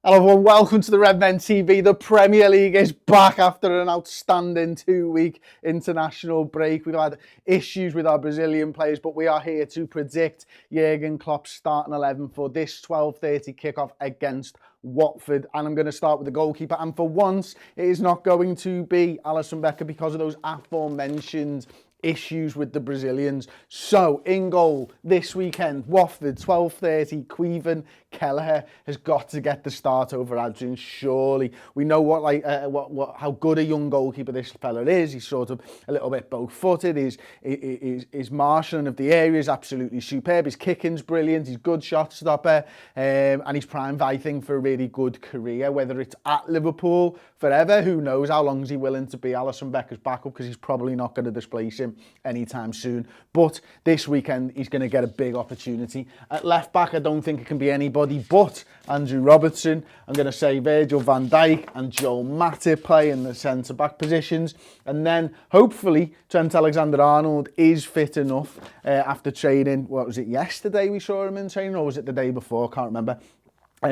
Hello everyone, welcome to the Redmen TV. The Premier League is back after an outstanding 2-week international break. We've had issues with our Brazilian players, but we are here to predict Jurgen Klopp's starting 11 for this 12:30 kickoff against Watford. And I'm going to start with the goalkeeper. And for once, it is not going to be Alisson Becker because of those aforementioned issues with the Brazilians. So, in goal this weekend, Watford, 12:30, Queven Kelleher has got to get the start over Adrian, surely. We know how good a young goalkeeper this fella is. He's sort of a little bit bow-footed. His marshalling of the area is absolutely superb. His kicking's brilliant. He's a good shot stopper. And he's primed, I think, for a really good career, whether it's at Liverpool forever. Who knows how long is he willing to be Alisson Becker's backup, because he's probably not going to displace him anytime soon. But this weekend, he's going to get a big opportunity. At left back, I don't think it can be anybody but Andrew Robertson. I'm going to say Virgil van Dijk and Joel Matip play in the centre-back positions. And then, hopefully, Trent Alexander-Arnold is fit enough after training. What was it, yesterday we saw him in training, or was it the day before? I can't remember.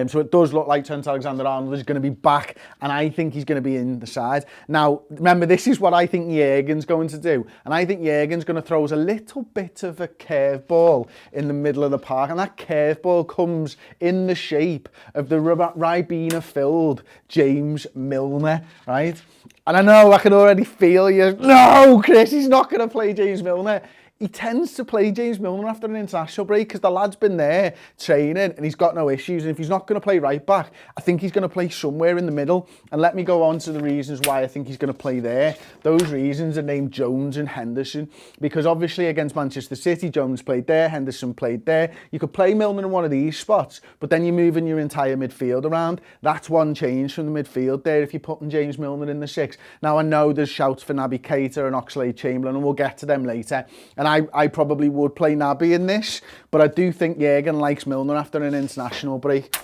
So it does look like Trent Alexander-Arnold is going to be back, and I think he's going to be in the side. Now, remember, this is what I think Jurgen's going to do, and I think Jurgen's going to throw us a little bit of a curveball in the middle of the park, and that curveball comes in the shape of the Ribena-filled James Milner, right? And I know I can already feel you. No, Chris, he's not going to play James Milner. He tends to play James Milner after an international break because the lad's been there training and he's got no issues. And if he's not going to play right back, I think he's going to play somewhere in the middle. And let me go on to the reasons why I think he's going to play there. Those reasons are named Jones and Henderson, because obviously against Manchester City, Jones played there, Henderson played there. You could play Milner in one of these spots, but then you're moving your entire midfield around. That's one change from the midfield there if you're putting James Milner in the six. Now, I know there's shouts for Naby Keita and Oxlade-Chamberlain, and we'll get to them later. And I probably would play Naby in this, but I do think Jurgen likes Milner after an international break.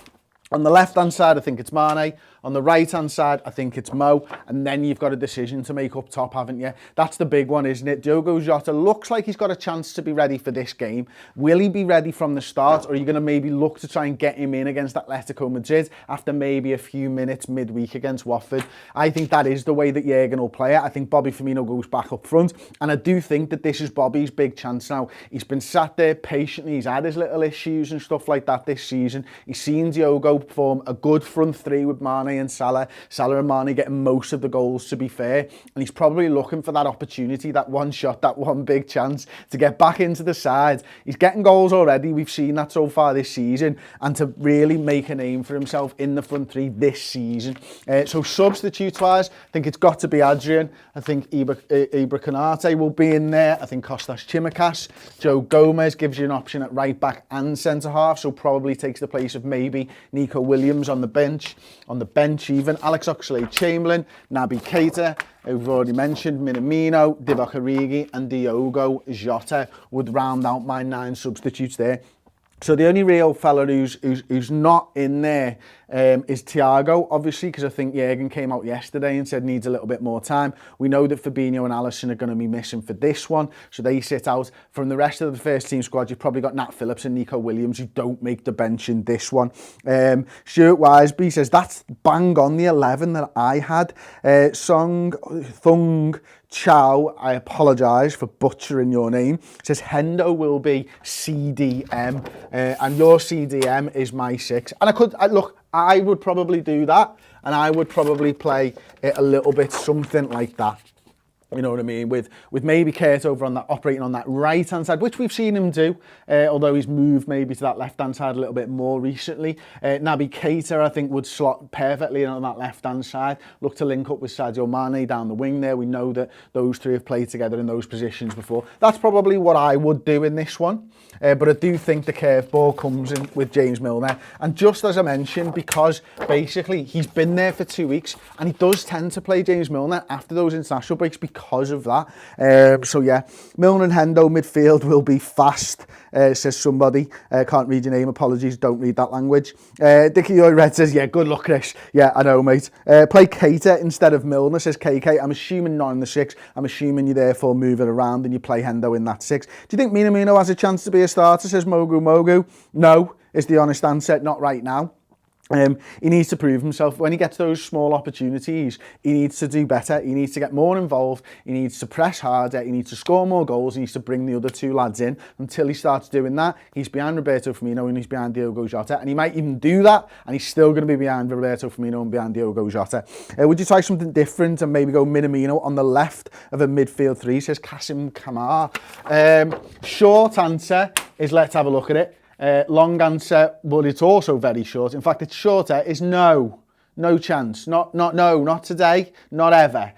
On the left-hand side, I think it's Mane. On the right-hand side, I think it's Mo. And then you've got a decision to make up top, haven't you? That's the big one, isn't it? Diogo Jota looks like he's got a chance to be ready for this game. Will he be ready from the start, or are you going to maybe look to try and get him in against Atletico Madrid after maybe a few minutes midweek against Watford? I think that is the way that Jurgen will play it. I think Bobby Firmino goes back up front. And I do think that this is Bobby's big chance now. He's been sat there patiently. He's had his little issues and stuff like that this season. He's seen Diogo form a good front three with Mane and Salah and Mane getting most of the goals, to be fair, and he's probably looking for that opportunity, that one shot, that one big chance to get back into the side. He's getting goals already, we've seen that so far this season, and to really make a name for himself in the front three this season. So substitute wise, I think it's got to be Adrian. I think Ibra Konate will be in there. I think Kostas Tsimikas. Joe Gomez gives you an option at right back and centre half, so probably takes the place of maybe Nico Williams on the bench even. Alex Oxlade-Chamberlain, Naby Keita, we've already mentioned, Minamino, Divock Origi and Diogo Jota would round out my 9 substitutes there. So the only real fella who's not in there is Thiago, obviously, because I think Jurgen came out yesterday and said needs a little bit more time. We know that Fabinho and Alisson are going to be missing for this one, so they sit out. From the rest of the first team squad, you've probably got Nat Phillips and Nico Williams who don't make the bench in this one. Stuart Wiseby says that's bang on the 11 that I had. Song Thung Chow, I apologise for butchering your name, says Hendo will be CDM, and your CDM is my 6. And I would probably do that, and I would probably play it a little bit something like that. You know what I mean? With maybe Kurt over on that, operating on that right-hand side, which we've seen him do, although he's moved maybe to that left-hand side a little bit more recently. Naby Keita, I think, would slot perfectly on that left-hand side. Look to link up with Sadio Mane down the wing there. We know that those three have played together in those positions before. That's probably what I would do in this one. But I do think the curveball comes in with James Milner. And just as I mentioned, because basically he's been there for 2 weeks, and he does tend to play James Milner after those international breaks because of that. So yeah, Milner and Hendo midfield will be fast, says somebody. Can't read your name, apologies, don't read that language. Dickie Joy Red says, yeah, good luck, Chris. Yeah, I know, mate. Play Keita instead of Milner, says KK. I'm assuming not in the 6. I'm assuming you therefore move it around and you play Hendo in that 6. Do you think Minamino has a chance to be a starter, says Mogu? No, is the honest answer. Not right now. He needs to prove himself. When he gets those small opportunities, he needs to do better. He needs to get more involved. He needs to press harder. He needs to score more goals. He needs to bring the other two lads in. Until he starts doing that, he's behind Roberto Firmino and he's behind Diogo Jota. And he might even do that, and he's still going to be behind Roberto Firmino and behind Diogo Jota. Would you try something different and maybe go Minamino on the left of a midfield three, says Kasim Kamar. Short answer is let's have a look at it. Long answer, but it's also very short. In fact, it's shorter, is no. No chance. Not today, not ever.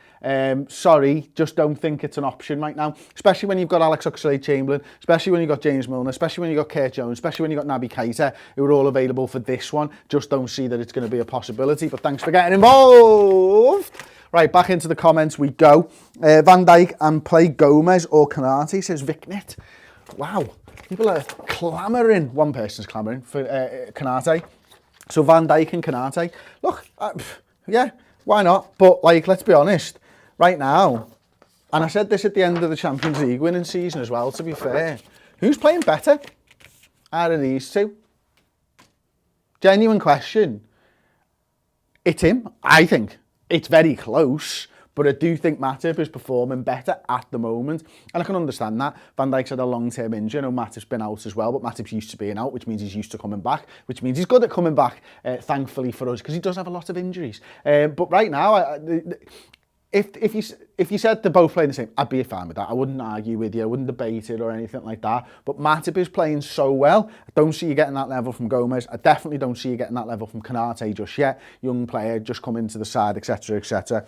Sorry, just don't think it's an option right now. Especially when you've got Alex Oxlade-Chamberlain, especially when you've got James Milner, especially when you've got Kurt Jones, especially when you've got Naby Keita, who are all available for this one. Just don't see that it's going to be a possibility. But thanks for getting involved. Right, back into the comments we go. Van Dijk and play Gomez or Konate, says Vicnit. Wow. People are clamouring, one person's clamouring for Konate. So Van Dijk and Konate. Look, yeah, why not? But, like, let's be honest, right now, and I said this at the end of the Champions League winning season as well, to be fair, who's playing better out of these two? Genuine question. It's him, I think. It's very close. But I do think Matip is performing better at the moment. And I can understand that. Van Dijk's had a long-term injury. I know Matip's been out as well, but Matip's used to being out, which means he's used to coming back, which means he's good at coming back, thankfully for us, because he does have a lot of injuries. But right now, if you said they're both playing the same, I'd be fine with that. I wouldn't argue with you. I wouldn't debate it or anything like that. But Matip is playing so well. I don't see you getting that level from Gomez. I definitely don't see you getting that level from Konate just yet. Young player, just come into the side, etc., etc.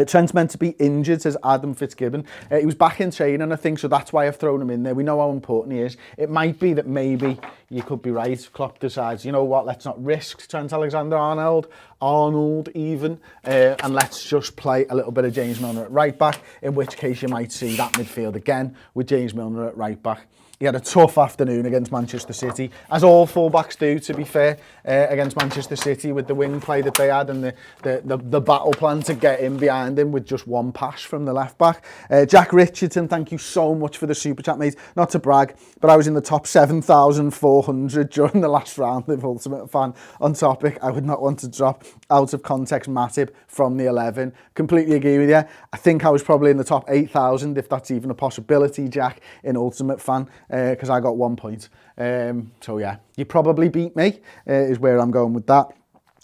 Trent's meant to be injured, says Adam Fitzgibbon. He was back in training, I think, so that's why I've thrown him in there. We know how important he is. It might be that maybe you could be right. Klopp decides, you know what, let's not risk Trent Alexander-Arnold even, and let's just play a little bit of James Milner at right back, in which case you might see that midfield again with James Milner at right back. He had a tough afternoon against Manchester City, as all fullbacks do, to be fair, against Manchester City with the wing play that they had and the battle plan to get in behind him with just one pass from the left back. Jack Richardson, thank you so much for the super chat, mate. Not to brag, but I was in the top 7,400 during the last round of Ultimate Fan. On topic, I would not want to drop out of context Matip from the 11. Completely agree with you. I think I was probably in the top 8,000, if that's even a possibility, Jack, in Ultimate Fan. Because I got 1 point. So yeah, you probably beat me, is where I'm going with that.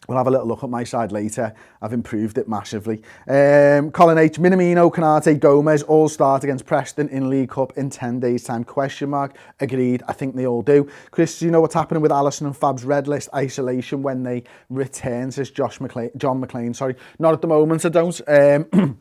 We'll have a little look at my side later. I've improved it massively. Colin H, Minamino, Konate, Gomez all start against Preston in League Cup in 10 days' time, question mark. Agreed, I think they all do. Chris, do you know what's happening with Alisson and Fab's red list isolation when they return, says John McLean, sorry. Not at the moment, I don't. The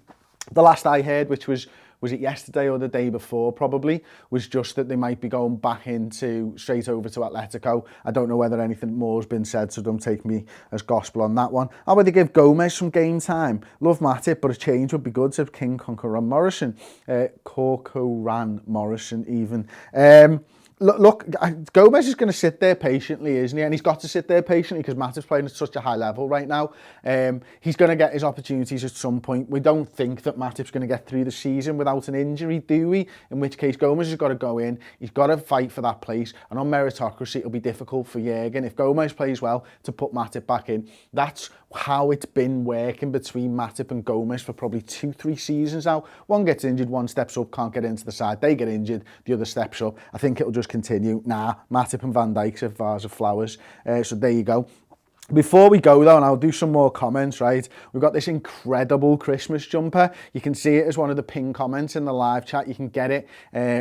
last I heard, which was it yesterday or the day before probably, was just that they might be going back straight over to Atletico. I don't know whether anything more has been said, so don't take me as gospel on that one. How about they give Gomez some game time? Love Matip, but a change would be good, said King Corcoran Morrison. Corcoran Morrison even. Look, Gomez is going to sit there patiently, isn't he? And he's got to sit there patiently because Matip's playing at such a high level right now. He's going to get his opportunities at some point. We don't think that Matip's going to get through the season without an injury, do we? In which case, Gomez has got to go in. He's got to fight for that place. And on meritocracy, it'll be difficult for Jurgen, if Gomez plays well, to put Matip back in. That's how it's been working between Matip and Gomez for probably 2-3 seasons now. One gets injured, one steps up, can't get into the side. They get injured, the other steps up. I think it'll just continue. Nah, Matip and Van Dijk's a vase of flowers. So there you go. Before we go though, and I'll do some more comments, right? We've got this incredible Christmas jumper. You can see it as one of the pinned comments in the live chat. You can get it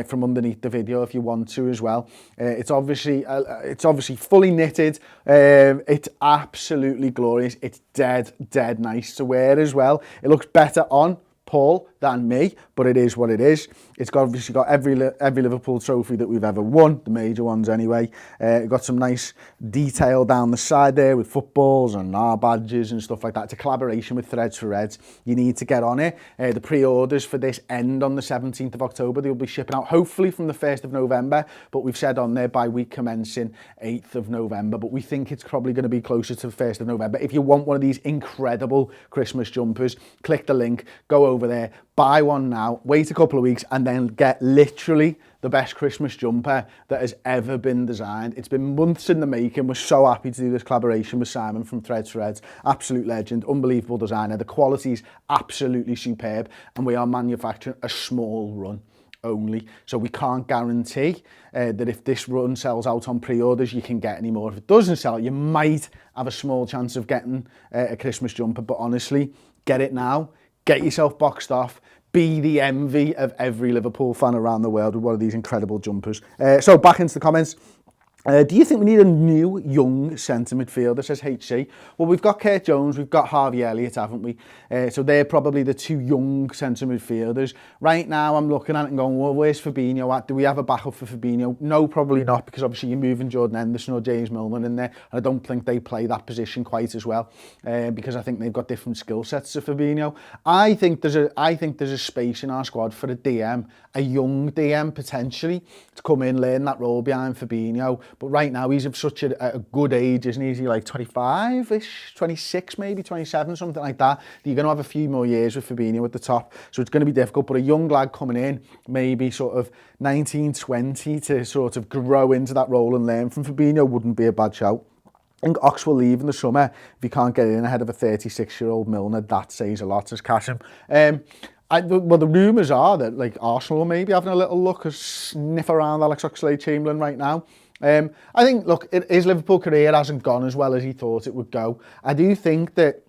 from underneath the video if you want to as well. It's obviously fully knitted. It's absolutely glorious. It's dead nice to wear as well. It looks better on Paul than me, but it is what it is. It's obviously got every Liverpool trophy that we've ever won, the major ones anyway. Got some nice detail down the side there with footballs and our badges and stuff like that. It's a collaboration with Threads for Reds. You need to get on it. The pre-orders for this end on the 17th of October. They'll be shipping out hopefully from the 1st of November, but we've said on there by week commencing 8th of November, but we think it's probably going to be closer to the 1st of November. If you want one of these incredible Christmas jumpers, click the link, go over there, buy one now, wait a couple of weeks, and then get literally the best Christmas jumper that has ever been designed. It's been months in the making. We're so happy to do this collaboration with Simon from Threads. Absolute legend, unbelievable designer. The quality is absolutely superb, and we are manufacturing a small run only. So we can't guarantee that if this run sells out on pre-orders, you can get any more. If it doesn't sell, you might have a small chance of getting a Christmas jumper, but honestly, get it now. Get yourself boxed off. Be the envy of every Liverpool fan around the world with one of these incredible jumpers. So back into the comments. Do you think we need a new young centre midfielder, says HC? Well, we've got Kurt Jones, we've got Harvey Elliott, haven't we? So they're probably the two young centre midfielders. Right now, I'm looking at it and going, well, where's Fabinho at? Do we have a backup for Fabinho? No, probably not, because obviously you're moving Jordan Henderson or James Milner in there. And I don't think they play that position quite as well, because I think they've got different skill sets to Fabinho. I think there's a space in our squad for a DM, a young DM potentially, to come in, learn that role behind Fabinho. But right now, he's of such a good age, isn't he? Is he like 25-ish, 26 maybe, 27, something like that? You're going to have a few more years with Fabinho at the top. So it's going to be difficult. But a young lad coming in, maybe sort of 19, 20, to sort of grow into that role and learn from Fabinho wouldn't be a bad shout. I think Ox will leave in the summer if he can't get in ahead of a 36-year-old Milner. That says a lot, says Casham. Well, the rumours are that like Arsenal may be having a little look, a sniff around Alex Oxlade-Chamberlain right now. I think, look, his Liverpool career hasn't gone as well as he thought it would go. I do think that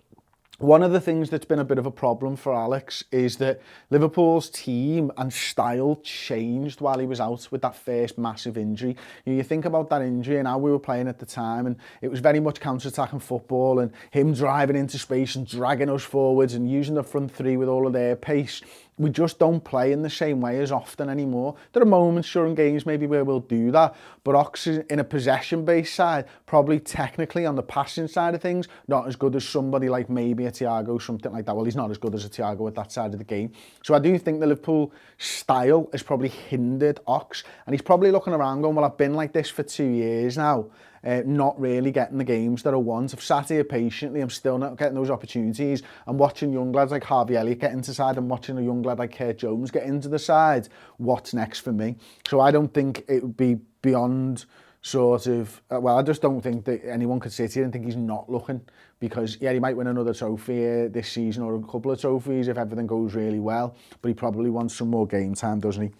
one of the things that's been a bit of a problem for Alex is that Liverpool's team and style changed while he was out with that first massive injury. You think about that injury and how we were playing at the time, and it was very much counter-attacking football and him driving into space and dragging us forwards and using the front three with all of their pace. We just don't play in the same way as often anymore. There are moments during games maybe where we'll do that, but Ox is in a possession-based side, probably technically on the passing side of things, not as good as somebody like maybe a Thiago, something like that. Well, he's not as good as a Thiago at that side of the game. So I do think the Liverpool style has probably hindered Ox, and he's probably looking around going, well, I've been like this for 2 years now. Not really getting the games that I want. I've sat here patiently. I'm still not getting those opportunities. I'm watching young lads like Harvey Elliott get into the side. I'm watching a young lad like Kurt Jones get into the side. What's next for me? So I don't think it would be beyond sort of... well, I just don't think that anyone could sit here and think he's not looking, because, yeah, he might win another trophy this season or a couple of trophies if everything goes really well, but he probably wants some more game time, doesn't he?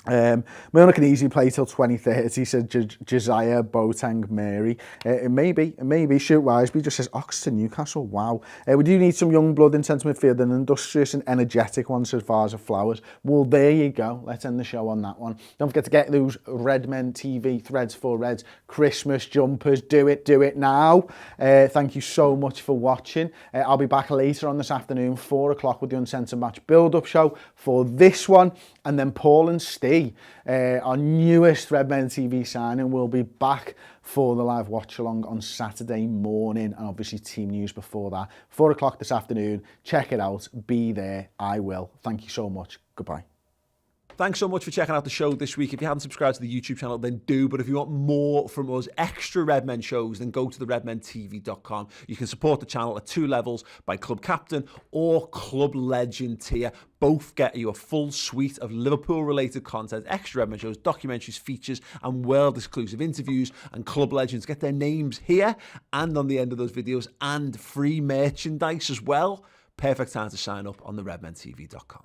Milner can easily play till 2030, said Josiah Boateng Mary. It may be. Shoot Wiseby just says Ox to Newcastle. Wow. We do need some young blood in centre midfield, an industrious and energetic one, says Vase of Flowers. Well, there you go. Let's end the show on that one. Don't forget to get those Redmen TV Threads for Reds Christmas jumpers. Do it now. Thank you so much for watching. I'll be back later on this afternoon, 4 o'clock, with the Uncensored Match build-up show for this one, and then Paul and Steve, our newest Redmen TV signing, will be back for the live watch along on Saturday morning, and obviously team news before that. 4 o'clock this afternoon. Check it out. Be there. I will. Thank you so much. Goodbye. Thanks so much for checking out the show this week. If you haven't subscribed to the YouTube channel, then do. But if you want more from us, extra Redmen shows, then go to the redmentv.com. You can support the channel at 2 levels, by Club Captain or Club Legend tier. Both get you a full suite of Liverpool-related content, extra Redmen shows, documentaries, features, and world-exclusive interviews. And Club Legends get their names here and on the end of those videos, and free merchandise as well. Perfect time to sign up on the redmentv.com.